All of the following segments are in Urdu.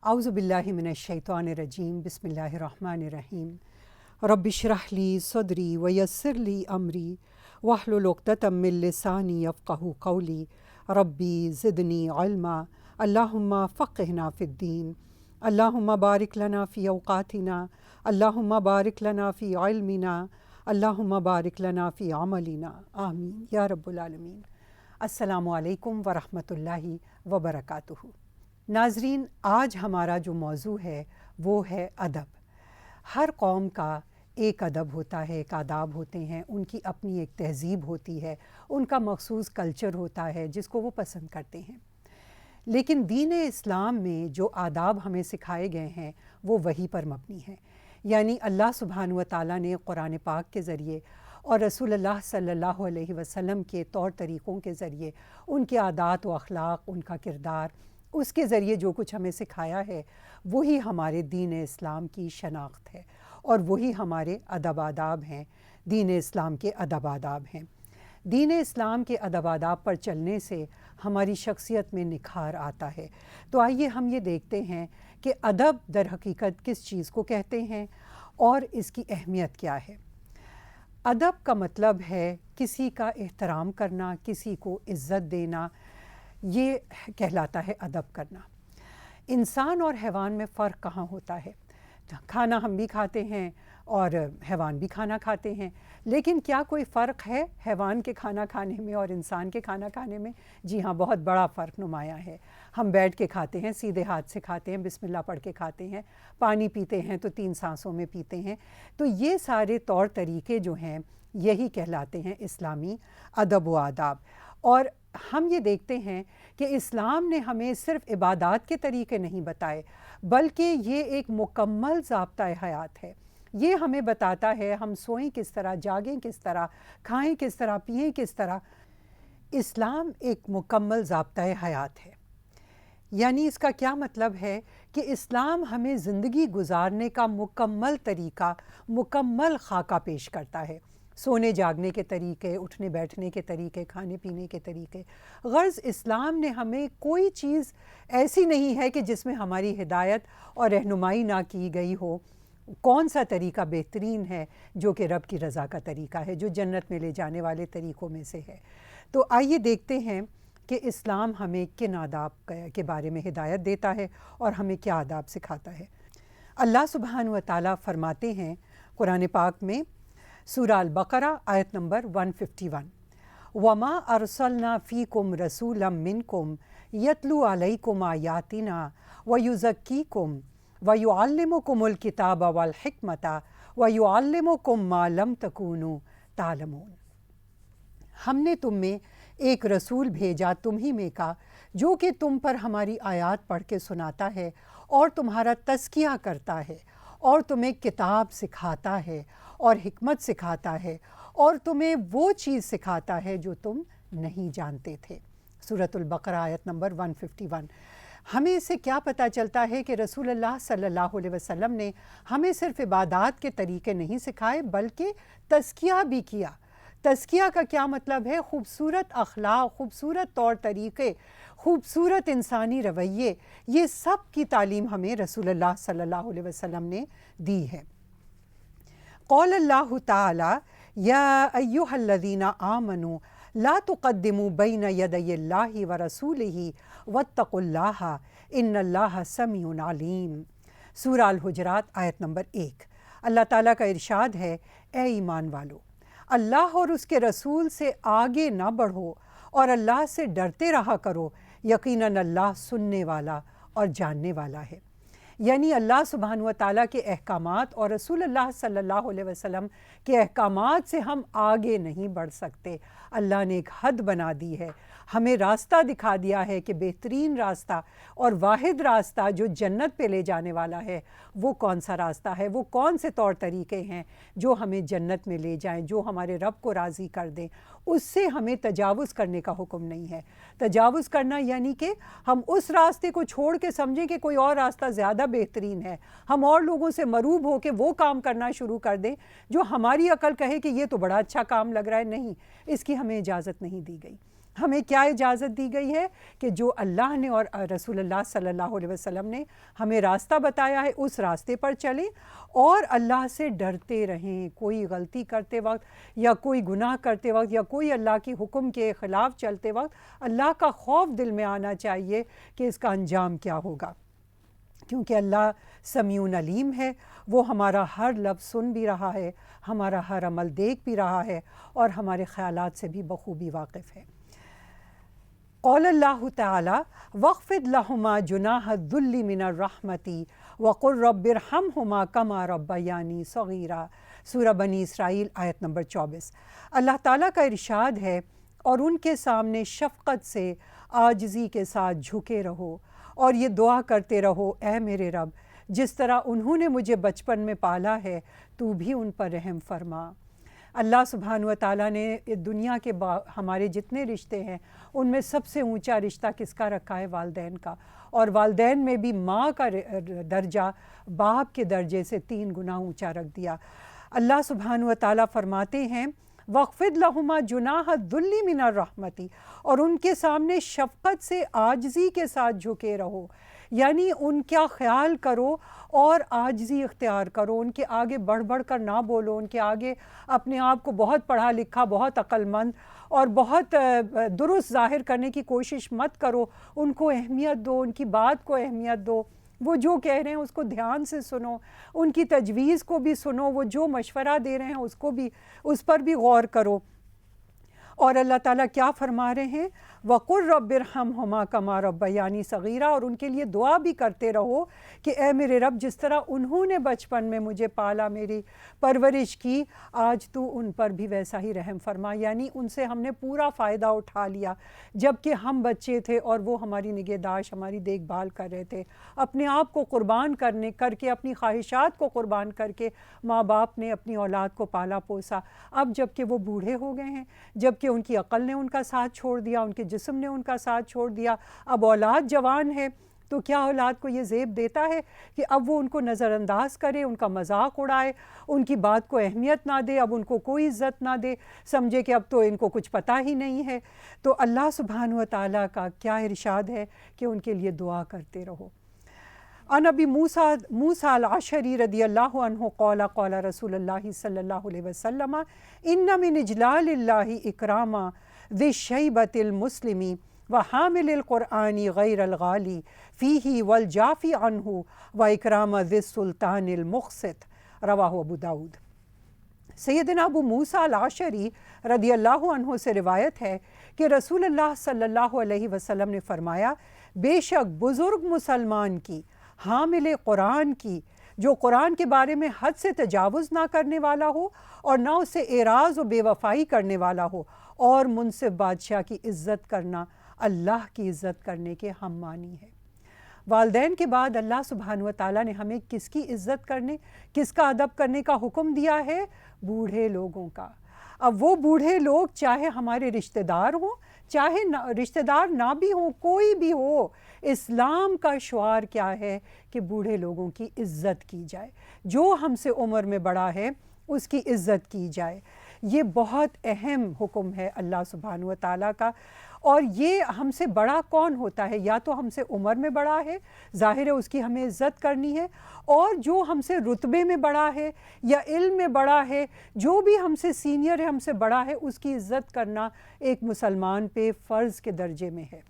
اعوذ باللہ من الشیطان الرجیم بسم اللہ الرحمن الرحیم رب اشرح لی صدری ویسر لی امری واحلل عقدۃ من لسانی یفقہوا قولی ربی زدنی علما اللہم فقہنا فی الدین اللہم بارک لنا فی اوقاتنا اللہم بارک لنا فی علمنا اللہم بارک لنا فی عملنا آمین یا رب العالمین۔ السلام علیکم ورحمۃ اللہ وبرکاتہ۔ ناظرین، آج ہمارا جو موضوع ہے وہ ہے ادب۔ ہر قوم کا ایک ادب ہوتا ہے، ایک آداب ہوتے ہیں، ان کی اپنی ایک تہذیب ہوتی ہے، ان کا مخصوص کلچر ہوتا ہے جس کو وہ پسند کرتے ہیں۔ لیکن دین اسلام میں جو آداب ہمیں سکھائے گئے ہیں وہ وحی پر مبنی ہیں، یعنی اللہ سبحانہ و تعالیٰ نے قرآن پاک کے ذریعے اور رسول اللہ صلی اللہ علیہ وسلم کے طور طریقوں کے ذریعے ان کے عادات و اخلاق، ان کا کردار، اس کے ذریعے جو کچھ ہمیں سکھایا ہے وہی ہمارے دین اسلام کی شناخت ہے اور وہی ہمارے ادب آداب ہیں، دین اسلام کے ادب آداب ہیں۔ دین اسلام کے ادب آداب پر چلنے سے ہماری شخصیت میں نکھار آتا ہے۔ تو آئیے ہم یہ دیکھتے ہیں کہ ادب در حقیقت کس چیز کو کہتے ہیں اور اس کی اہمیت کیا ہے۔ ادب کا مطلب ہے کسی کا احترام کرنا، کسی کو عزت دینا، یہ کہلاتا ہے ادب کرنا۔ انسان اور حیوان میں فرق کہاں ہوتا ہے؟ کھانا ہم بھی کھاتے ہیں اور حیوان بھی کھانا کھاتے ہیں، لیکن کیا کوئی فرق ہے حیوان کے کھانا کھانے میں اور انسان کے کھانا کھانے میں؟ جی ہاں، بہت بڑا فرق نمایاں ہے۔ ہم بیٹھ کے کھاتے ہیں، سیدھے ہاتھ سے کھاتے ہیں، بسم اللہ پڑھ کے کھاتے ہیں، پانی پیتے ہیں تو 3 سانسوں میں پیتے ہیں۔ تو یہ سارے طور طریقے جو ہیں یہی کہلاتے ہیں اسلامی ادب و آداب۔ اور ہم یہ دیکھتے ہیں کہ اسلام نے ہمیں صرف عبادات کے طریقے نہیں بتائے، بلکہ یہ ایک مکمل ضابطۂ حیات ہے۔ یہ ہمیں بتاتا ہے ہم سوئیں کس طرح، جاگیں کس طرح، کھائیں کس طرح، پئیں کس طرح۔ اسلام ایک مکمل ضابطۂ حیات ہے۔ یعنی اس کا کیا مطلب ہے کہ اسلام ہمیں زندگی گزارنے کا مکمل طریقہ، مکمل خاکہ پیش کرتا ہے۔ سونے جاگنے کے طریقے، اٹھنے بیٹھنے کے طریقے، کھانے پینے کے طریقے۔ غرض اسلام نے ہمیں کوئی چیز ایسی نہیں ہے کہ جس میں ہماری ہدایت اور رہنمائی نہ کی گئی ہو۔ کون سا طریقہ بہترین ہے جو کہ رب کی رضا کا طریقہ ہے، جو جنت میں لے جانے والے طریقوں میں سے ہے۔ تو آئیے دیکھتے ہیں کہ اسلام ہمیں کن آداب کے بارے میں ہدایت دیتا ہے اور ہمیں کیا آداب سکھاتا ہے۔ اللہ سبحانہ و تعالیٰ فرماتے ہیں قرآن پاک میں، سورہ البقرہ آیت نمبر 151، وَمَا أَرْسَلْنَا فِيكُمْ رَسُولًا مِّنْكُمْ يَتْلُو عَلَيْكُمْ آيَاتِنَا وَيُزَكِّيكُمْ وَيُعَلِّمُكُمُ الْكِتَابَ وَالْحِكْمَةَ وَيُعَلِّمُكُمْ مَا لَمْ تَكُونُوا تَعْلَمُونَ۔ ہم نے تم میں ایک رسول بھیجا تم ہی میں کا، جو کہ تم پر ہماری آیات پڑھ کے سناتا ہے اور تمہارا تزکیہ کرتا ہے اور تمہیں کتاب سکھاتا ہے اور حکمت سکھاتا ہے اور تمہیں وہ چیز سکھاتا ہے جو تم نہیں جانتے تھے۔ سورۃ البقرہ آیت نمبر 151۔ ہمیں اس سے کیا پتہ چلتا ہے کہ رسول اللہ صلی اللہ علیہ وسلم نے ہمیں صرف عبادات کے طریقے نہیں سکھائے بلکہ تزکیہ بھی کیا۔ تزکیہ کا کیا مطلب ہے؟ خوبصورت اخلاق، خوبصورت طور طریقے، خوبصورت انسانی رویے، یہ سب کی تعلیم ہمیں رسول اللہ صلی اللہ علیہ وسلم نے دی ہے۔ قال اللہ تعالی یا ایہا الذین آمنوا لا تقدموا بین یدی اللہ ورسولہ واتقوا اللہ ان اللہ سمیع علیم۔ سورہ الحجرات آیت نمبر 1۔ اللہ تعالیٰ کا ارشاد ہے، اے ایمان والو، اللہ اور اس کے رسول سے آگے نہ بڑھو اور اللہ سے ڈرتے رہا کرو، یقیناً اللہ سننے والا اور جاننے والا ہے۔ یعنی اللہ سبحانہ و تعالیٰ کے احکامات اور رسول اللہ صلی اللہ علیہ وسلم کے احکامات سے ہم آگے نہیں بڑھ سکتے۔ اللہ نے ایک حد بنا دی ہے، ہمیں راستہ دکھا دیا ہے کہ بہترین راستہ اور واحد راستہ جو جنت پہ لے جانے والا ہے وہ کون سا راستہ ہے، وہ کون سے طور طریقے ہیں جو ہمیں جنت میں لے جائیں، جو ہمارے رب کو راضی کر دیں۔ اس سے ہمیں تجاوز کرنے کا حکم نہیں ہے۔ تجاوز کرنا یعنی کہ ہم اس راستے کو چھوڑ کے سمجھیں کہ کوئی اور راستہ زیادہ بہترین ہے، ہم اور لوگوں سے مروب ہو کے وہ کام کرنا شروع کر دیں جو ہماری عقل کہے کہ یہ تو بڑا اچھا کام لگ رہا ہے۔ نہیں، اس کی ہمیں اجازت نہیں دی گئی۔ ہمیں کیا اجازت دی گئی ہے کہ جو اللہ نے اور رسول اللہ صلی اللہ علیہ وسلم نے ہمیں راستہ بتایا ہے اس راستے پر چلیں اور اللہ سے ڈرتے رہیں۔ کوئی غلطی کرتے وقت یا کوئی گناہ کرتے وقت یا کوئی اللہ کی حکم کے خلاف چلتے وقت اللہ کا خوف دل میں آنا چاہیے کہ اس کا انجام کیا ہوگا، کیونکہ اللہ سمیع علیم ہے، وہ ہمارا ہر لفظ سن بھی رہا ہے، ہمارا ہر عمل دیکھ بھی رہا ہے اور ہمارے خیالات سے بھی بخوبی واقف ہے۔ قول اللہ تعالی وَاخْفِضْ لَهُمَا جُنَاحَ الذُّلِّ مِنَ الرَّحْمَةِ وَقُلْ رَبِّ ارْحَمْهُمَا كَمَا رَبَّيَانِي صَغِيرًا، سورہ بنی اسرائیل آیت نمبر 24۔ اللہ تعالیٰ کا ارشاد ہے، اور ان کے سامنے شفقت سے عاجزی کے ساتھ جھکے رہو اور یہ دعا کرتے رہو، اے میرے رب جس طرح انہوں نے مجھے بچپن میں پالا ہے تو بھی ان پر رحم فرما۔ اللہ سبحانہ و تعالیٰ نے دنیا کے ہمارے جتنے رشتے ہیں ان میں سب سے اونچا رشتہ کس کا رکھا ہے؟ والدین کا، اور والدین میں بھی ماں کا درجہ باپ کے درجے سے 3 گنا اونچا رکھ دیا۔ اللہ سبحانہ و تعالیٰ فرماتے ہیں وَاخْفِضْ لَهُمَا جُنَاحَ الذُّلِّ مِنَ الرَّحْمَةِ، اور ان کے سامنے شفقت سے عاجزی کے ساتھ جھکے رہو، یعنی ان کا خیال کرو اور عاجزی اختیار کرو، ان کے آگے بڑھ بڑھ کر نہ بولو، ان کے آگے اپنے آپ کو بہت پڑھا لکھا، بہت عقل مند اور بہت درست ظاہر کرنے کی کوشش مت کرو، ان کو اہمیت دو، ان کی بات کو اہمیت دو، وہ جو کہہ رہے ہیں اس کو دھیان سے سنو، ان کی تجویز کو بھی سنو، وہ جو مشورہ دے رہے ہیں اس پر بھی غور کرو۔ اور اللہ تعالیٰ کیا فرما رہے ہیں؟ وَقُلْ رَبِّ ارْحَمْهُمَا كَمَا رَبَّيَانِي صَغِيرًا، اور ان کے لیے دعا بھی کرتے رہو کہ اے میرے رب جس طرح انہوں نے بچپن میں مجھے پالا، میری پرورش کی، آج تو ان پر بھی ویسا ہی رحم فرما، یعنی ان سے ہم نے پورا فائدہ اٹھا لیا جب کہ ہم بچے تھے اور وہ ہماری نگہداشت، ہماری دیکھ بھال کر رہے تھے، اپنے آپ کو قربان کر کے اپنی خواہشات کو قربان کر کے ماں باپ نے اپنی اولاد کو پالا پوسا۔ اب جب کہ وہ بوڑھے ہو گئے ہیں، جب کہ ان کی عقل نے ان کا ساتھ چھوڑ دیا، ان کے جسم نے ان کا ساتھ چھوڑ دیا، اب اولاد جوان ہے، تو کیا اولاد کو یہ زیب دیتا ہے کہ اب وہ ان کو نظر انداز کرے، ان کا مذاق اڑائے، ان کی بات کو اہمیت نہ دے، اب ان کو کوئی عزت نہ دے، سمجھے کہ اب تو ان کو کچھ پتہ ہی نہیں ہے؟ تو اللہ سبحانہ و تعالیٰ کا کیا ارشاد ہے کہ ان کے لیے دعا کرتے رہو۔ عن ابی موسیٰ الاشعری رضی اللہ عنہ قال قال رسول اللہ صلی اللہ علیہ وسلم ان من اجلال اللہ اکرام ذی الشیبۃ المسلم وحامل القرآن غیر الغالی فیہ والجافی عنہ واکرام ذی السلطان المقسط، رواہ ابو داؤد۔ سیدنا ابو موسیٰ الاشعری رضی اللہ عنہ سے روایت ہے کہ رسول اللہ صلی اللہ علیہ وسلم نے فرمایا، بے شک بزرگ مسلمان کی، حامل قرآن کی، جو قرآن کے بارے میں حد سے تجاوز نہ کرنے والا ہو اور نہ اسے اعراض و بے وفائی کرنے والا ہو، اور منصف بادشاہ کی عزت کرنا اللہ کی عزت کرنے کے ہم معنی ہے۔ والدین کے بعد اللہ سبحانہ و تعالیٰ نے ہمیں کس کی عزت کرنے، کس کا ادب کرنے کا حکم دیا ہے؟ بوڑھے لوگوں کا۔ اب وہ بوڑھے لوگ چاہے ہمارے رشتہ دار ہوں، چاہے رشتہ دار نہ بھی ہوں، کوئی بھی ہو، اسلام کا شعار کیا ہے کہ بوڑھے لوگوں کی عزت کی جائے، جو ہم سے عمر میں بڑا ہے اس کی عزت کی جائے۔ یہ بہت اہم حکم ہے اللہ سبحانہ و تعالیٰ کا۔ اور یہ ہم سے بڑا کون ہوتا ہے؟ یا تو ہم سے عمر میں بڑا ہے، ظاہر ہے اس کی ہمیں عزت کرنی ہے، اور جو ہم سے رتبے میں بڑا ہے یا علم میں بڑا ہے، جو بھی ہم سے سینئر ہے، ہم سے بڑا ہے، اس کی عزت کرنا ایک مسلمان پہ فرض کے درجے میں ہے۔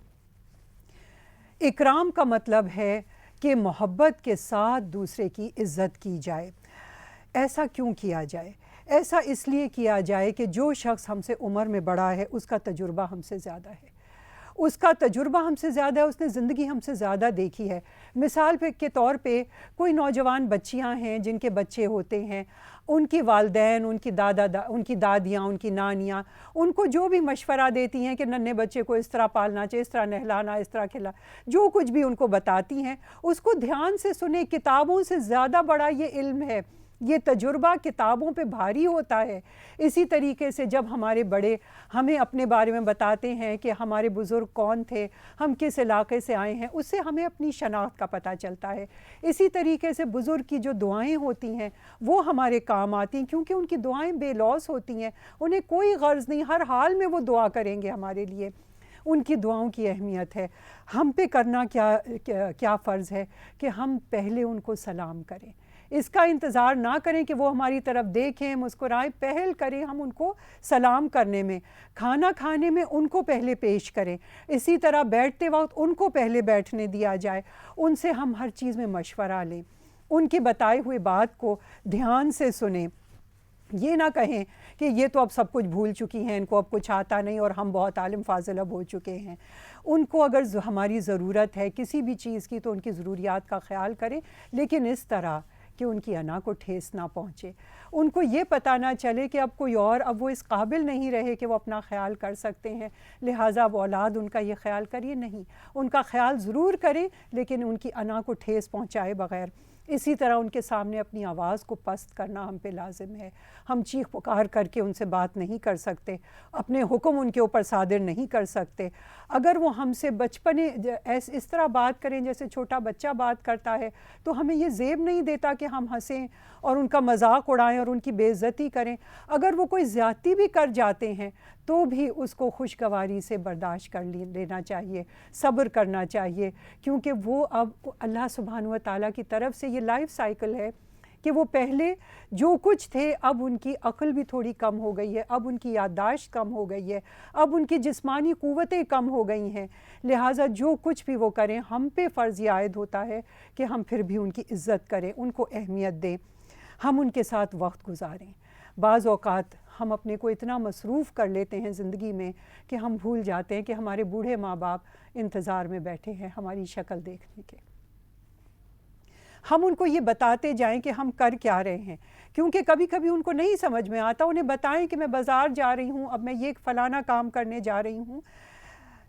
اکرام کا مطلب ہے کہ محبت کے ساتھ دوسرے کی عزت کی جائے۔ ایسا کیوں کیا جائے؟ ایسا اس لیے کیا جائے کہ جو شخص ہم سے عمر میں بڑا ہے اس کا تجربہ ہم سے زیادہ ہے، اس کا تجربہ ہم سے زیادہ ہے، اس نے زندگی ہم سے زیادہ دیکھی ہے۔ مثال کے طور پہ کوئی نوجوان بچیاں ہیں جن کے بچے ہوتے ہیں، ان کی والدین، ان کی دادیاں، ان کی نانیاں ان کو جو بھی مشورہ دیتی ہیں کہ ننھے بچے کو اس طرح پالنا چاہیے، اس طرح نہلانا، اس طرح کھلا، جو کچھ بھی ان کو بتاتی ہیں اس کو دھیان سے سنیں۔ کتابوں سے زیادہ بڑا یہ علم ہے، یہ تجربہ کتابوں پہ بھاری ہوتا ہے۔ اسی طریقے سے جب ہمارے بڑے ہمیں اپنے بارے میں بتاتے ہیں کہ ہمارے بزرگ کون تھے، ہم کس علاقے سے آئے ہیں، اس سے ہمیں اپنی شناخت کا پتہ چلتا ہے۔ اسی طریقے سے بزرگ کی جو دعائیں ہوتی ہیں وہ ہمارے کام آتی ہیں، کیونکہ ان کی دعائیں بے لوث ہوتی ہیں، انہیں کوئی غرض نہیں، ہر حال میں وہ دعا کریں گے ہمارے لیے۔ ان کی دعاؤں کی اہمیت ہے۔ ہم پہ کرنا کیا فرض ہے کہ ہم پہلے ان کو سلام کریں، اس کا انتظار نہ کریں کہ وہ ہماری طرف دیکھیں مسکرائیں، پہل کریں ہم ان کو سلام کرنے میں، کھانا کھانے میں ان کو پہلے پیش کریں، اسی طرح بیٹھتے وقت ان کو پہلے بیٹھنے دیا جائے، ان سے ہم ہر چیز میں مشورہ لیں، ان کی بتائے ہوئے بات کو دھیان سے سنیں، یہ نہ کہیں کہ یہ تو اب سب کچھ بھول چکی ہیں، ان کو اب کچھ آتا نہیں اور ہم بہت عالم فاضل اب ہو چکے ہیں۔ ان کو اگر ہماری ضرورت ہے کسی بھی چیز کی تو ان کی ضروریات کا خیال کریں، لیکن اس طرح کہ ان کی انا کو ٹھیس نہ پہنچے، ان کو یہ پتہ نہ چلے کہ اب کوئی اور اب وہ اس قابل نہیں رہے کہ وہ اپنا خیال کر سکتے ہیں، لہٰذا اب اولاد ان کا یہ خیال کریے نہیں، ان کا خیال ضرور کریں لیکن ان کی انا کو ٹھیس پہنچائے بغیر۔ اسی طرح ان کے سامنے اپنی آواز کو پست کرنا ہم پہ لازم ہے، ہم چیخ پکار کر کے ان سے بات نہیں کر سکتے، اپنے حکم ان کے اوپر صادر نہیں کر سکتے۔ اگر وہ ہم سے بچپنے اس طرح بات کریں جیسے چھوٹا بچہ بات کرتا ہے تو ہمیں یہ زیب نہیں دیتا کہ ہم ہنسیں اور ان کا مذاق اڑائیں اور ان کی بے عزتی کریں۔ اگر وہ کوئی زیادتی بھی کر جاتے ہیں تو بھی اس کو خوشگواری سے برداشت کر لینا چاہیے، صبر کرنا چاہیے، کیونکہ وہ اب اللہ سبحانہ و تعالیٰ کی طرف سے یہ لائف سائیکل ہے کہ وہ پہلے جو کچھ تھے اب ان کی عقل بھی تھوڑی کم ہو گئی ہے، اب ان کی یادداشت کم ہو گئی ہے، اب ان کی جسمانی قوتیں کم ہو گئی ہیں، لہٰذا جو کچھ بھی وہ کریں ہم پہ فرض یہ عائد ہوتا ہے کہ ہم پھر بھی ان کی عزت کریں، ان کو اہمیت دیں، ہم ان کے ساتھ وقت گزاریں۔ بعض اوقات ہم اپنے کو اتنا مصروف کر لیتے ہیں زندگی میں کہ ہم بھول جاتے ہیں کہ ہمارے بوڑھے ماں باپ انتظار میں بیٹھے ہیں ہماری شکل دیکھنے کے۔ ہم ان کو یہ بتاتے جائیں کہ ہم کر کیا رہے ہیں، کیونکہ کبھی کبھی ان کو نہیں سمجھ میں آتا، انہیں بتائیں کہ میں بازار جا رہی ہوں، اب میں یہ فلانا کام کرنے جا رہی ہوں۔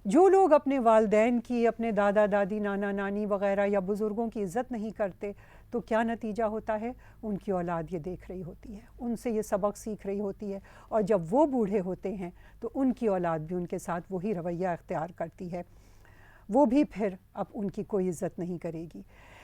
جو لوگ اپنے والدین کی، اپنے دادا دادی، نانا نانی وغیرہ یا بزرگوں کی عزت نہیں کرتے تو کیا نتیجہ ہوتا ہے؟ ان کی اولاد یہ دیکھ رہی ہوتی ہے، ان سے یہ سبق سیکھ رہی ہوتی ہے، اور جب وہ بوڑھے ہوتے ہیں تو ان کی اولاد بھی ان کے ساتھ وہی رویہ اختیار کرتی ہے، وہ بھی پھر اب ان کی کوئی عزت نہیں کرے گی۔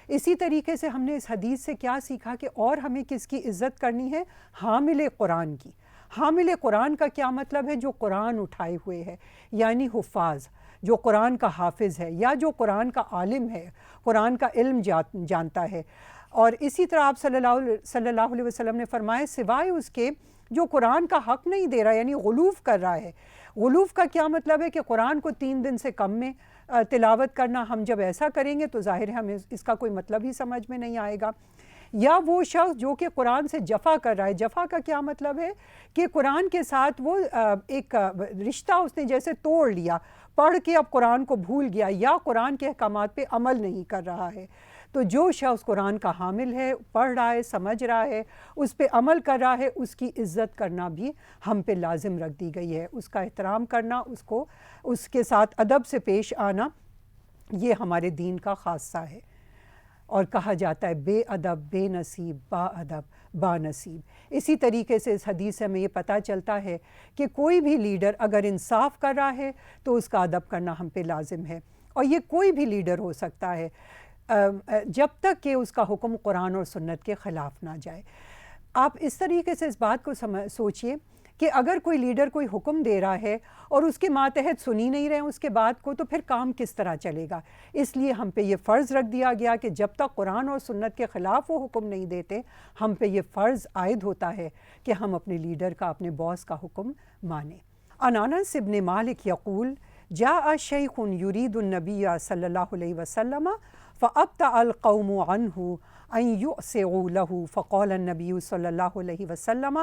اسی طریقے سے ہم نے اس حدیث سے کیا سیکھا کہ اور ہمیں کس کی عزت کرنی ہے؟ حامل قرآن کی۔ حامل قرآن کا کیا مطلب ہے؟ جو قرآن اٹھائے ہوئے ہے، یعنی حفاظ، جو قرآن کا حافظ ہے یا جو قرآن کا عالم ہے، قرآن کا علم جانتا ہے۔ اور اسی طرح آپ صلی اللہ علیہ وسلم نے فرمایا سوائے اس کے جو قرآن کا حق نہیں دے رہا، یعنی غلوف کر رہا ہے۔ غلوف کا کیا مطلب ہے؟ کہ قرآن کو 3 دن سے کم میں تلاوت کرنا، ہم جب ایسا کریں گے تو ظاہر ہے ہمیں اس کا کوئی مطلب ہی سمجھ میں نہیں آئے گا۔ یا وہ شخص جو کہ قرآن سے جفا کر رہا ہے، جفا کا کیا مطلب ہے؟ کہ قرآن کے ساتھ وہ ایک رشتہ اس نے جیسے توڑ لیا، پڑھ کے اب قرآن کو بھول گیا یا قرآن کے احکامات پہ عمل نہیں کر رہا ہے۔ تو جو شخص قرآن کا حامل ہے، پڑھ رہا ہے، سمجھ رہا ہے، اس پہ عمل کر رہا ہے، اس کی عزت کرنا بھی ہم پہ لازم رکھ دی گئی ہے، اس کا احترام کرنا، اس کے ساتھ ادب سے پیش آنا، یہ ہمارے دین کا خاصہ ہے۔ اور کہا جاتا ہے بے ادب بے نصیب، با ادب با نصیب۔ اسی طریقے سے اس حدیث سے ہمیں یہ پتہ چلتا ہے کہ کوئی بھی لیڈر اگر انصاف کر رہا ہے تو اس کا ادب کرنا ہم پہ لازم ہے، اور یہ کوئی بھی لیڈر ہو سکتا ہے جب تک کہ اس کا حکم قرآن اور سنت کے خلاف نہ جائے۔ آپ اس طریقے سے اس بات کو سوچئے کہ اگر کوئی لیڈر کوئی حکم دے رہا ہے اور اس کے ماتحت سنی نہیں رہے اس کے بات کو، تو پھر کام کس طرح چلے گا؟ اس لیے ہم پہ یہ فرض رکھ دیا گیا کہ جب تک قرآن اور سنت کے خلاف وہ حکم نہیں دیتے، ہم پہ یہ فرض عائد ہوتا ہے کہ ہم اپنے لیڈر کا، اپنے باس کا حکم مانیں۔ عن انس بن مالک یقول جاء شیخ یرید النبی صلی اللہ علیہ وسلم فابطأ القوم عنہ ان یؤسعوا له فقال النبی صلی اللہ علیہ وسلم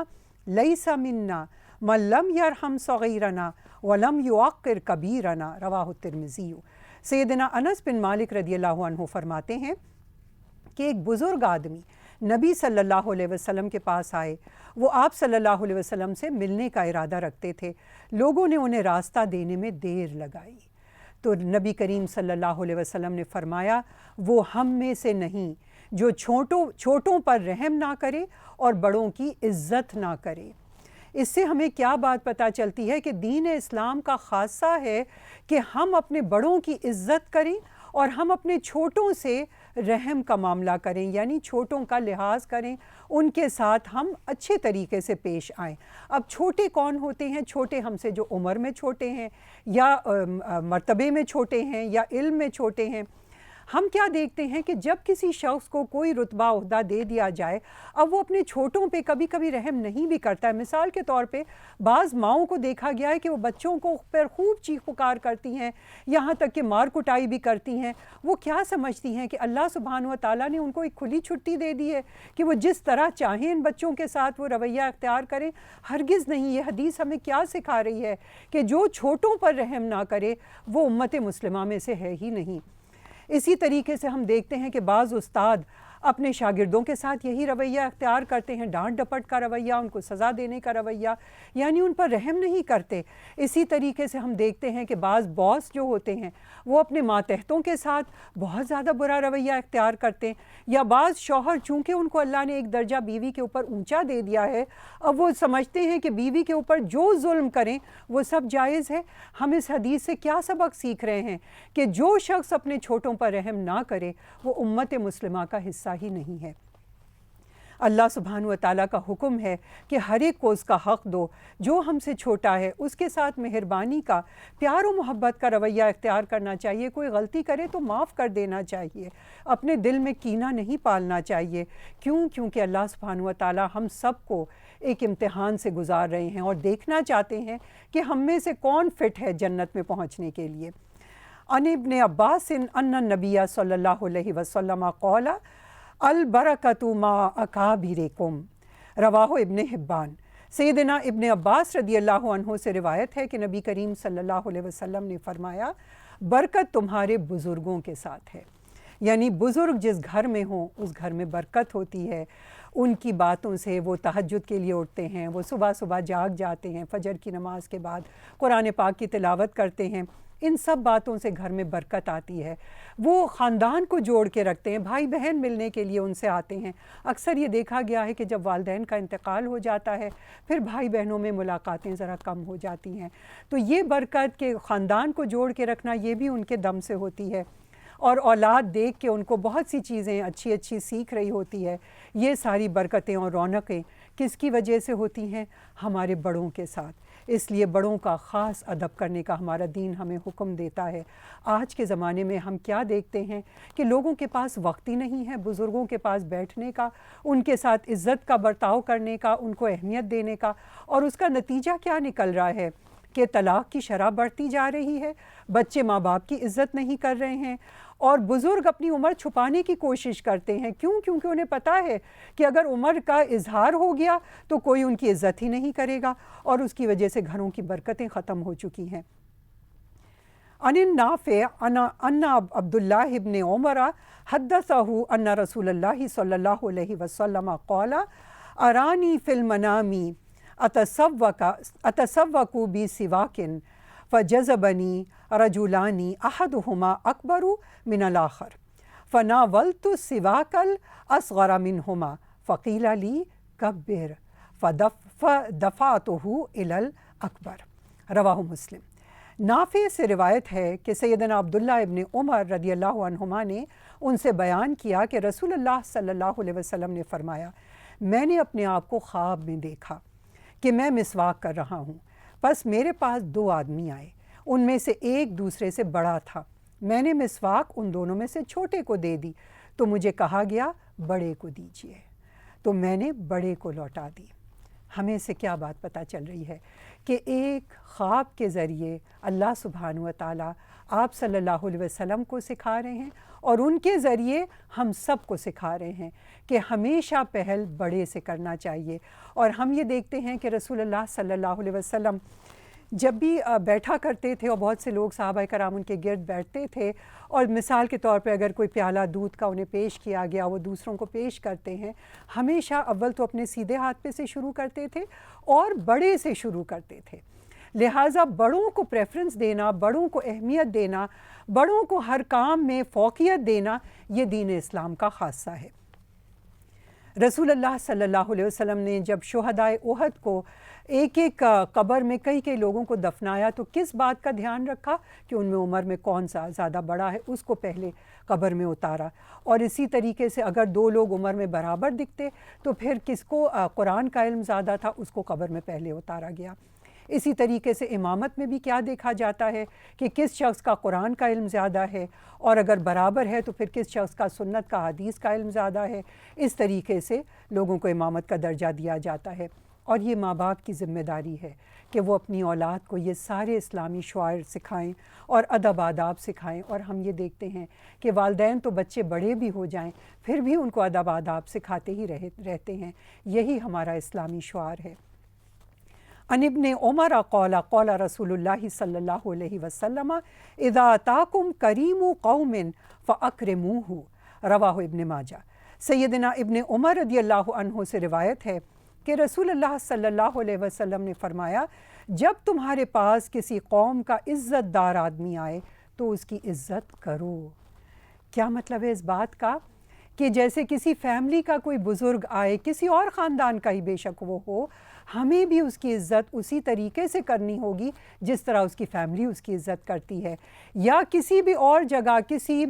لیس منا من لم یرحم صغیرنا ولم یوقر کبیرنا، رواہ الترمذی۔ سیدنا انس بن مالک رضی اللہ عنہ فرماتے ہیں کہ ایک بزرگ آدمی نبی صلی اللہ علیہ وسلم کے پاس آئے، وہ آپ صلی اللہ علیہ وسلم سے ملنے کا ارادہ رکھتے تھے، لوگوں نے انہیں راستہ دینے میں دیر لگائی، تو نبی کریم صلی اللہ علیہ وسلم نے فرمایا وہ ہم میں سے نہیں جو چھوٹوں پر رحم نہ کرے اور بڑوں کی عزت نہ کرے۔ اس سے ہمیں کیا بات پتہ چلتی ہے کہ دین اسلام کا خاصہ ہے کہ ہم اپنے بڑوں کی عزت کریں اور ہم اپنے چھوٹوں سے رحم کا معاملہ کریں، یعنی چھوٹوں کا لحاظ کریں، ان کے ساتھ ہم اچھے طریقے سے پیش آئیں۔ اب چھوٹے کون ہوتے ہیں؟ چھوٹے ہم سے جو عمر میں چھوٹے ہیں یا مرتبے میں چھوٹے ہیں یا علم میں چھوٹے ہیں۔ ہم کیا دیکھتے ہیں کہ جب کسی شخص کو کوئی رتبہ عہدہ دے دیا جائے، اب وہ اپنے چھوٹوں پہ کبھی کبھی رحم نہیں بھی کرتا ہے۔ مثال کے طور پہ بعض ماؤں کو دیکھا گیا ہے کہ وہ بچوں کو پر خوب چیخ پکار کرتی ہیں، یہاں تک کہ مار کٹائی بھی کرتی ہیں۔ وہ کیا سمجھتی ہیں کہ اللہ سبحانہ و تعالیٰ نے ان کو ایک کھلی چھٹی دے دی ہے کہ وہ جس طرح چاہیں ان بچوں کے ساتھ وہ رویہ اختیار کریں؟ ہرگز نہیں۔ یہ حدیث ہمیں کیا سکھا رہی ہے کہ جو چھوٹوں پر رحم نہ کرے وہ امت مسلمہ میں سے ہے ہی نہیں۔ اسی طریقے سے ہم دیکھتے ہیں کہ بعض استاد اپنے شاگردوں کے ساتھ یہی رویہ اختیار کرتے ہیں، ڈانٹ ڈپٹ کا رویہ، ان کو سزا دینے کا رویہ، یعنی ان پر رحم نہیں کرتے۔ اسی طریقے سے ہم دیکھتے ہیں کہ بعض باس جو ہوتے ہیں وہ اپنے ماتحتوں کے ساتھ بہت زیادہ برا رویہ اختیار کرتے ہیں، یا بعض شوہر چونکہ ان کو اللہ نے ایک درجہ بیوی کے اوپر اونچا دے دیا ہے، اب وہ سمجھتے ہیں کہ بیوی کے اوپر جو ظلم کریں وہ سب جائز ہے۔ ہم اس حدیث سے کیا سبق سیکھ رہے ہیں کہ جو شخص اپنے چھوٹوں پر رحم نہ کرے وہ امت مسلمہ کا حصہ ہی نہیں ہے۔ اللہ سبحانہ و تعالیٰ کا حکم ہے کہ ہر ایک کو اس کا حق دو، جو ہم سے چھوٹا ہے اس کے ساتھ مہربانی کا، پیار و محبت کا رویہ اختیار کرنا چاہیے۔ کوئی غلطی کرے تو معاف کر دینا چاہیے، اپنے دل میں کینہ نہیں پالنا چاہیے۔ کیونکہ اللہ سبحانہ و تعالیٰ ہم سب کو ایک امتحان سے گزار رہے ہیں اور دیکھنا چاہتے ہیں کہ ہم میں سے کون فٹ ہے جنت میں پہنچنے کے لیے۔ عن ابن عباس ان النبی صلی اللہ علیہ وسلم قال البرکۃ مع اکابرکم، رواہ ابن حبان۔ سیدنا ابن عباس رضی اللہ عنہ سے روایت ہے کہ نبی کریم صلی اللہ علیہ وسلم نے فرمایا برکت تمہارے بزرگوں کے ساتھ ہے، یعنی بزرگ جس گھر میں ہوں اس گھر میں برکت ہوتی ہے۔ ان کی باتوں سے وہ تہجد کے لیے اٹھتے ہیں، وہ صبح صبح جاگ جاتے ہیں، فجر کی نماز کے بعد قرآن پاک کی تلاوت کرتے ہیں، ان سب باتوں سے گھر میں برکت آتی ہے۔ وہ خاندان کو جوڑ کے رکھتے ہیں، بھائی بہن ملنے کے لیے ان سے آتے ہیں۔ اکثر یہ دیکھا گیا ہے کہ جب والدین کا انتقال ہو جاتا ہے پھر بھائی بہنوں میں ملاقاتیں ذرا کم ہو جاتی ہیں، تو یہ برکت کہ خاندان کو جوڑ کے رکھنا یہ بھی ان کے دم سے ہوتی ہے، اور اولاد دیکھ کے ان کو بہت سی چیزیں اچھی اچھی سیکھ رہی ہوتی ہے۔ یہ ساری برکتیں اور رونقیں کس کی وجہ سے ہوتی ہیں؟ ہمارے بڑوں کے ساتھ۔ اس لیے بڑوں کا خاص ادب کرنے کا ہمارا دین ہمیں حکم دیتا ہے۔ آج کے زمانے میں ہم کیا دیکھتے ہیں کہ لوگوں کے پاس وقت ہی نہیں ہے بزرگوں کے پاس بیٹھنے کا، ان کے ساتھ عزت کا برتاؤ کرنے کا، ان کو اہمیت دینے کا، اور اس کا نتیجہ کیا نکل رہا ہے کہ طلاق کی شرح بڑھتی جا رہی ہے، بچے ماں باپ کی عزت نہیں کر رہے ہیں، اور بزرگ اپنی عمر چھپانے کی کوشش کرتے ہیں۔ کیونکہ انہیں پتہ ہے کہ اگر عمر کا اظہار ہو گیا تو کوئی ان کی عزت ہی نہیں کرے گا، اور اس کی وجہ سے گھروں کی برکتیں ختم ہو چکی ہیں۔ عن النافع ان عبداللہ ابن عمر حدثہ ان رسول اللہ صلی اللہ علیہ وسلم قال ارانی فی المنام اتسوق بسواک فجذبنی رجلان احدہما اکبر من الآخر فناولت السواک الاصغر منہما فقیل لی کبر فدفعتہ الی الاکبر، رواہ مسلم۔ نافع سے روایت ہے کہ سیدنا عبداللہ ابن عمر رضی اللہ عنہما نے ان سے بیان کیا کہ رسول اللہ صلی اللہ علیہ وسلم نے فرمایا میں نے اپنے آپ کو خواب میں دیکھا کہ میں مسواک کر رہا ہوں، بس میرے پاس دو آدمی آئے، ان میں سے ایک دوسرے سے بڑا تھا، میں نے مسواک ان دونوں میں سے چھوٹے کو دے دی تو مجھے کہا گیا بڑے کو دیجیے، تو میں نے بڑے کو لوٹا دی۔ ہمیں سے کیا بات پتہ چل رہی ہے کہ ایک خواب کے ذریعے اللہ سبحانہ و تعالیٰ آپ صلی اللہ علیہ وسلم کو سکھا رہے ہیں، اور ان کے ذریعے ہم سب کو سکھا رہے ہیں کہ ہمیشہ پہل بڑے سے کرنا چاہیے۔ اور ہم یہ دیکھتے ہیں کہ رسول اللہ صلی اللہ علیہ وسلم جب بھی بیٹھا کرتے تھے اور بہت سے لوگ صحابہ کرام ان کے گرد بیٹھتے تھے، اور مثال کے طور پہ اگر کوئی پیالہ دودھ کا انہیں پیش کیا گیا وہ دوسروں کو پیش کرتے ہیں، ہمیشہ اول تو اپنے سیدھے ہاتھ پہ سے شروع کرتے تھے اور بڑے سے شروع کرتے تھے۔ لہٰذا بڑوں کو پریفرنس دینا، بڑوں کو اہمیت دینا، بڑوں کو ہر کام میں فوقیت دینا، یہ دین اسلام کا خاصہ ہے۔ رسول اللہ صلی اللہ علیہ وسلم نے جب شہدائے احد کو ایک ایک قبر میں کئی کئی لوگوں کو دفنایا تو کس بات کا دھیان رکھا کہ ان میں عمر میں کون سا زیادہ بڑا ہے، اس کو پہلے قبر میں اتارا۔ اور اسی طریقے سے اگر دو لوگ عمر میں برابر دکھتے تو پھر کس کو قرآن کا علم زیادہ تھا، اس کو قبر میں پہلے اتارا گیا۔ اسی طریقے سے امامت میں بھی کیا دیکھا جاتا ہے کہ کس شخص کا قرآن کا علم زیادہ ہے، اور اگر برابر ہے تو پھر کس شخص کا سنت کا حدیث کا علم زیادہ ہے۔ اس طریقے سے لوگوں کو امامت کا درجہ دیا جاتا ہے، اور یہ ماں باپ کی ذمہ داری ہے کہ وہ اپنی اولاد کو یہ سارے اسلامی شعائر سکھائیں اور ادب آداب سکھائیں۔ اور ہم یہ دیکھتے ہیں کہ والدین تو بچے بڑے بھی ہو جائیں پھر بھی ان کو ادب آداب سکھاتے ہی رہتے ہیں، یہی ہمارا اسلامی شعار ہے۔ عن ابن عمر قال قال رسول اللہ صلی اللہ علیہ وسلم اذا اتاکم کریم قوم فاکرموہ، رواہ ابن ماجہ۔ سیدنا ابن عمر رضی اللہ عنہ سے روایت ہے کہ رسول اللہ صلی اللہ علیہ وسلم نے فرمایا، جب تمہارے پاس کسی قوم کا عزت دار آدمی آئے تو اس کی عزت کرو۔ کیا مطلب ہے اس بات کا؟ کہ جیسے کسی فیملی کا کوئی بزرگ آئے، کسی اور خاندان کا ہی بے شک وہ ہو، ہمیں بھی اس کی عزت اسی طریقے سے کرنی ہوگی جس طرح اس کی فیملی اس کی عزت کرتی ہے۔ یا کسی بھی اور جگہ کسی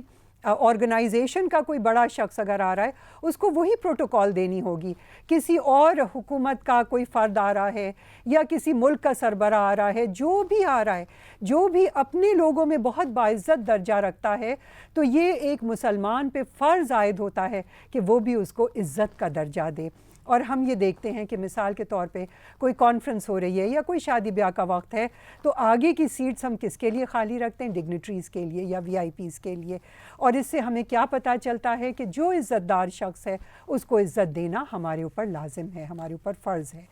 آرگنائزیشن کا کوئی بڑا شخص اگر آ رہا ہے، اس کو وہی پروٹوکول دینی ہوگی۔ کسی اور حکومت کا کوئی فرد آ رہا ہے یا کسی ملک کا سربراہ آ رہا ہے، جو بھی آ رہا ہے، جو بھی اپنے لوگوں میں بہت باعزت درجہ رکھتا ہے، تو یہ ایک مسلمان پہ فرض عائد ہوتا ہے کہ وہ بھی اس کو عزت کا درجہ دے۔ اور ہم یہ دیکھتے ہیں کہ مثال کے طور پہ کوئی کانفرنس ہو رہی ہے یا کوئی شادی بیاہ کا وقت ہے، تو آگے کی سیٹس ہم کس کے لیے خالی رکھتے ہیں؟ ڈگنیٹریز کے لیے یا وی آئی پیز کے لیے۔ اور اس سے ہمیں کیا پتہ چلتا ہے کہ جو عزت دار شخص ہے اس کو عزت دینا ہمارے اوپر لازم ہے، ہمارے اوپر فرض ہے۔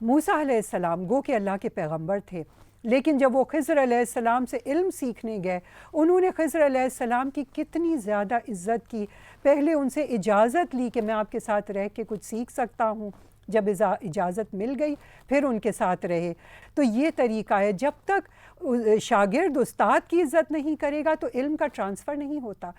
موسیٰ علیہ السلام گو کہ اللہ کے پیغمبر تھے، لیکن جب وہ خضر علیہ السلام سے علم سیکھنے گئے، انہوں نے خضر علیہ السلام کی کتنی زیادہ عزت کی۔ پہلے ان سے اجازت لی کہ میں آپ کے ساتھ رہ کے کچھ سیکھ سکتا ہوں، جب اجازت مل گئی پھر ان کے ساتھ رہے۔ تو یہ طریقہ ہے، جب تک شاگرد استاد کی عزت نہیں کرے گا تو علم کا ٹرانسفر نہیں ہوتا۔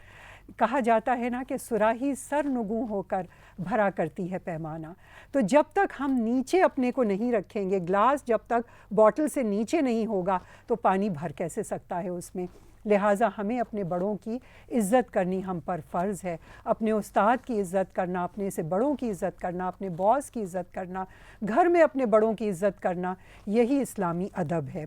کہا جاتا ہے نا کہ صراحی سر نگوں ہو کر بھرا کرتی ہے پیمانہ۔ تو جب تک ہم نیچے اپنے کو نہیں رکھیں گے، گلاس جب تک باٹل سے نیچے نہیں ہوگا تو پانی بھر کیسے سکتا ہے اس میں؟ لہٰذا ہمیں اپنے بڑوں کی عزت کرنی ہم پر فرض ہے، اپنے استاد کی عزت کرنا، اپنے سے بڑوں کی عزت کرنا، اپنے باس کی عزت کرنا، گھر میں اپنے بڑوں کی عزت کرنا، یہی اسلامی ادب ہے۔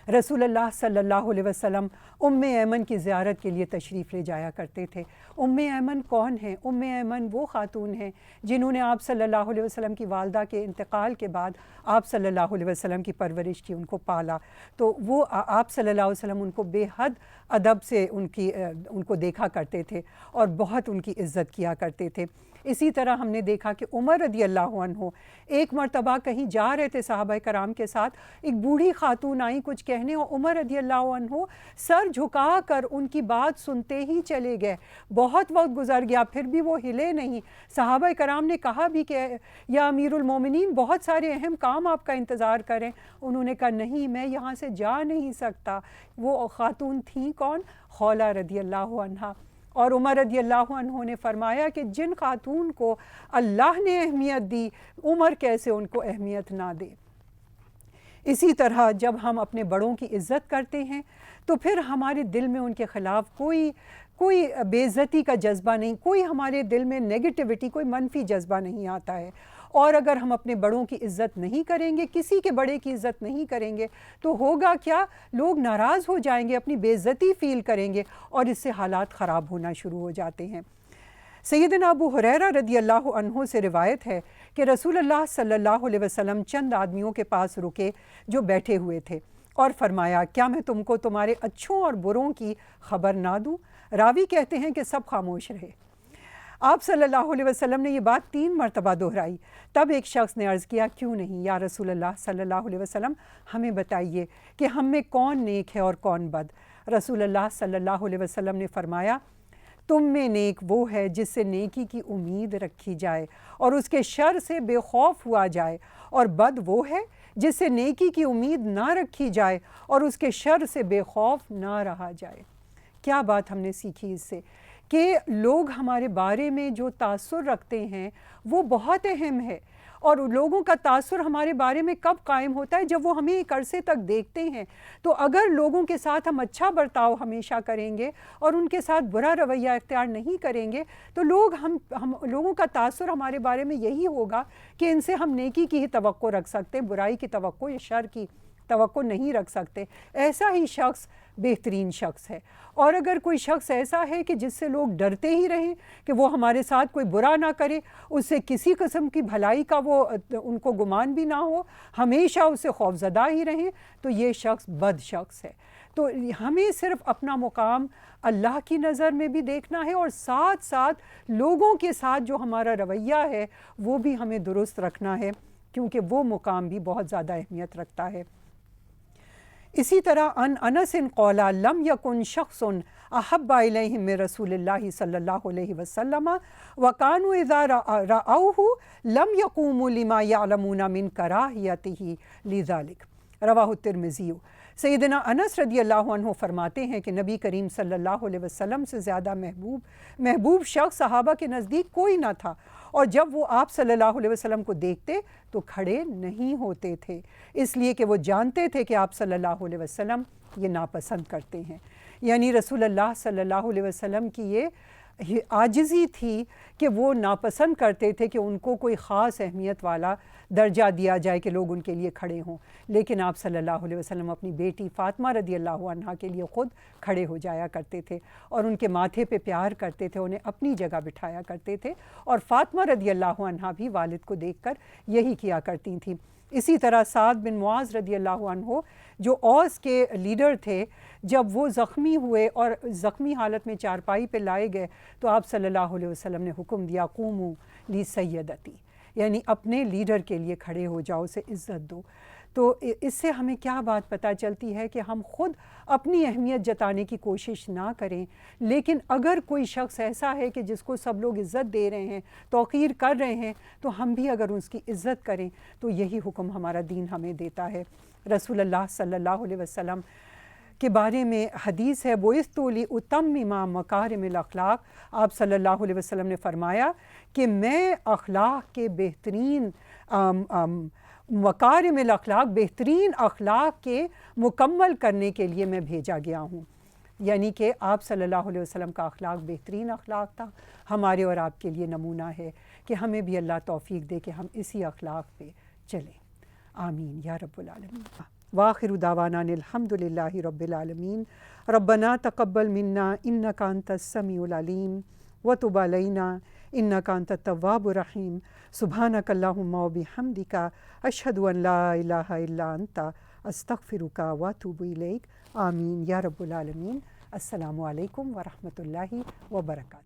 رسول اللہ صلی اللہ علیہ وسلم ام ایمن کی زیارت کے لیے تشریف لے جایا کرتے تھے۔ ام ایمن کون ہیں؟ ام ایمن وہ خاتون ہیں جنہوں نے آپ صلی اللہ علیہ وسلم کی والدہ کے انتقال کے بعد آپ صلی اللہ علیہ وسلم کی پرورش کی، ان کو پالا۔ تو وہ آپ صلی اللہ علیہ وسلم ان کو بے حد ادب سے ان کو دیکھا کرتے تھے اور بہت ان کی عزت کیا کرتے تھے۔ اسی طرح ہم نے دیکھا کہ عمر رضی اللہ عنہ ایک مرتبہ کہیں جا رہے تھے صحابہ کرام کے ساتھ، ایک بوڑھی خاتون آئیں کچھ کہنے، اور عمر رضی اللہ عنہ سر جھکا کر ان کی بات سنتے ہی چلے گئے۔ بہت وقت گزر گیا پھر بھی وہ ہلے نہیں۔ صحابہ کرام نے کہا بھی کہ یا امیر المومنین بہت سارے اہم کام آپ کا انتظار کریں۔ انہوں نے کہا نہیں، میں یہاں سے جا نہیں سکتا۔ وہ خاتون تھیں کون؟ خولہ رضی اللہ عنہ۔ اور عمر رضی اللہ عنہ نے فرمایا کہ جن خاتون کو اللہ نے اہمیت دی، عمر کیسے ان کو اہمیت نہ دے۔ اسی طرح جب ہم اپنے بڑوں کی عزت کرتے ہیں تو پھر ہمارے دل میں ان کے خلاف کوئی بے عزتی کا جذبہ نہیں، کوئی ہمارے دل میں نیگیٹیوٹی، کوئی منفی جذبہ نہیں آتا ہے۔ اور اگر ہم اپنے بڑوں کی عزت نہیں کریں گے، کسی کے بڑے کی عزت نہیں کریں گے، تو ہوگا کیا؟ لوگ ناراض ہو جائیں گے، اپنی بے عزتی فیل کریں گے، اور اس سے حالات خراب ہونا شروع ہو جاتے ہیں۔ سیدنا ابو ہریرہ رضی اللہ عنہ سے روایت ہے کہ رسول اللہ صلی اللہ علیہ وسلم چند آدمیوں کے پاس رکے جو بیٹھے ہوئے تھے، اور فرمایا کیا میں تم کو تمہارے اچھوں اور بروں کی خبر نہ دوں؟ راوی کہتے ہیں کہ سب خاموش رہے۔ آپ صلی اللہ علیہ وسلم نے یہ بات 3 مرتبہ دہرائی۔ تب ایک شخص نے عرض کیا کیوں نہیں یا رسول اللہ صلی اللہ علیہ وسلم، ہمیں بتائیے کہ ہم میں کون نیک ہے اور کون بد۔ رسول اللہ صلی اللہ علیہ وسلم نے فرمایا تم میں نیک وہ ہے جس سے نیکی کی امید رکھی جائے اور اس کے شر سے بے خوف ہوا جائے، اور بد وہ ہے جس سے نیکی کی امید نہ رکھی جائے اور اس کے شر سے بے خوف نہ رہا جائے۔ کیا بات ہم نے سیکھی اس سے؟ کہ لوگ ہمارے بارے میں جو تاثر رکھتے ہیں وہ بہت اہم ہے، اور لوگوں کا تاثر ہمارے بارے میں کب قائم ہوتا ہے؟ جب وہ ہمیں ایک عرصے تک دیکھتے ہیں۔ تو اگر لوگوں کے ساتھ ہم اچھا برتاؤ ہمیشہ کریں گے اور ان کے ساتھ برا رویہ اختیار نہیں کریں گے تو لوگوں کا تاثر ہمارے بارے میں یہی ہوگا کہ ان سے ہم نیکی کی ہی توقع رکھ سکتے ہیں، برائی کی توقع یا شر کی توقع نہیں رکھ سکتے۔ ایسا ہی شخص بہترین شخص ہے۔ اور اگر کوئی شخص ایسا ہے کہ جس سے لوگ ڈرتے ہی رہیں کہ وہ ہمارے ساتھ کوئی برا نہ کرے، اس سے کسی قسم کی بھلائی کا ان کو گمان بھی نہ ہو، ہمیشہ اس سے خوفزدہ ہی رہیں، تو یہ شخص بد شخص ہے۔ تو ہمیں صرف اپنا مقام اللہ کی نظر میں بھی دیکھنا ہے، اور ساتھ ساتھ لوگوں کے ساتھ جو ہمارا رویہ ہے وہ بھی ہمیں درست رکھنا ہے، کیونکہ وہ مقام بھی بہت زیادہ اہمیت رکھتا ہے۔ اسی طرح انس قال لم یکن شخص احب الیہم من رسول اللہ صلی اللہ علیہ وسلم وکانوا اذا رأوہ لم یقوموا لما یعلمون من کراہیتہ لذلک، رواہ الترمذی۔ سیدنا انس رضی اللہ عنہ فرماتے ہیں کہ نبی کریم صلی اللہ علیہ وسلم سے زیادہ محبوب شخص صحابہ کے نزدیک کوئی نہ تھا، اور جب وہ آپ صلی اللہ علیہ وسلم کو دیکھتے تو کھڑے نہیں ہوتے تھے، اس لیے کہ وہ جانتے تھے کہ آپ صلی اللہ علیہ وسلم یہ ناپسند کرتے ہیں۔ یعنی رسول اللہ صلی اللہ علیہ وسلم کی یہ عاجزی تھی کہ وہ ناپسند کرتے تھے کہ ان کو کوئی خاص اہمیت والا درجہ دیا جائے کہ لوگ ان کے لیے کھڑے ہوں، لیکن آپ صلی اللہ علیہ وسلم اپنی بیٹی فاطمہ رضی اللہ عنہا کے لیے خود کھڑے ہو جایا کرتے تھے، اور ان کے ماتھے پہ پیار کرتے تھے، انہیں اپنی جگہ بٹھایا کرتے تھے، اور فاطمہ رضی اللہ عنہا بھی والد کو دیکھ کر یہی کیا کرتی تھیں۔ اسی طرح سعد بن معاذ رضی اللہ عنہ جو اوس کے لیڈر تھے، جب وہ زخمی ہوئے اور زخمی حالت میں چارپائی پہ لائے گئے تو آپ صلی اللہ علیہ وسلم نے حکم دیا قوموا لی سیدتی، یعنی اپنے لیڈر کے لیے کھڑے ہو جاؤ، اسے عزت دو۔ تو اس سے ہمیں کیا بات پتہ چلتی ہے کہ ہم خود اپنی اہمیت جتانے کی کوشش نہ کریں، لیکن اگر کوئی شخص ایسا ہے کہ جس کو سب لوگ عزت دے رہے ہیں، توقیر کر رہے ہیں، تو ہم بھی اگر اس کی عزت کریں تو یہی حکم ہمارا دین ہمیں دیتا ہے۔ رسول اللہ صلی اللہ علیہ وسلم کے بارے میں حدیث ہے بُعِثْتُ لِأُتَمِّمَ مَكَارِمِ الْأَخْلَاقِ، آپ صلی اللہ علیہ وسلم نے فرمایا کہ میں اخلاق کے بہترین مکارم الاخلاق، بہترین اخلاق کے مکمل کرنے کے لیے میں بھیجا گیا ہوں۔ یعنی کہ آپ صلی اللہ علیہ وسلم کا اخلاق بہترین اخلاق تھا، ہمارے اور آپ کے لیے نمونہ ہے کہ ہمیں بھی اللہ توفیق دے کہ ہم اسی اخلاق پہ چلیں۔ آمین یا رب العالمین۔ وآخر دعوانا الحمد للہ رب العالمین۔ ربنا تقبل منا انک انت السمیع العلیم وتب علینا انک انت التواب الرحیم۔ سبحانک اللہم وبحمدک اشہد ان لا الہ الا انت استغفرک واتوب الیک۔ آمین یا رب العالمین۔ السلام علیکم ورحمۃ اللہ وبرکاتہ۔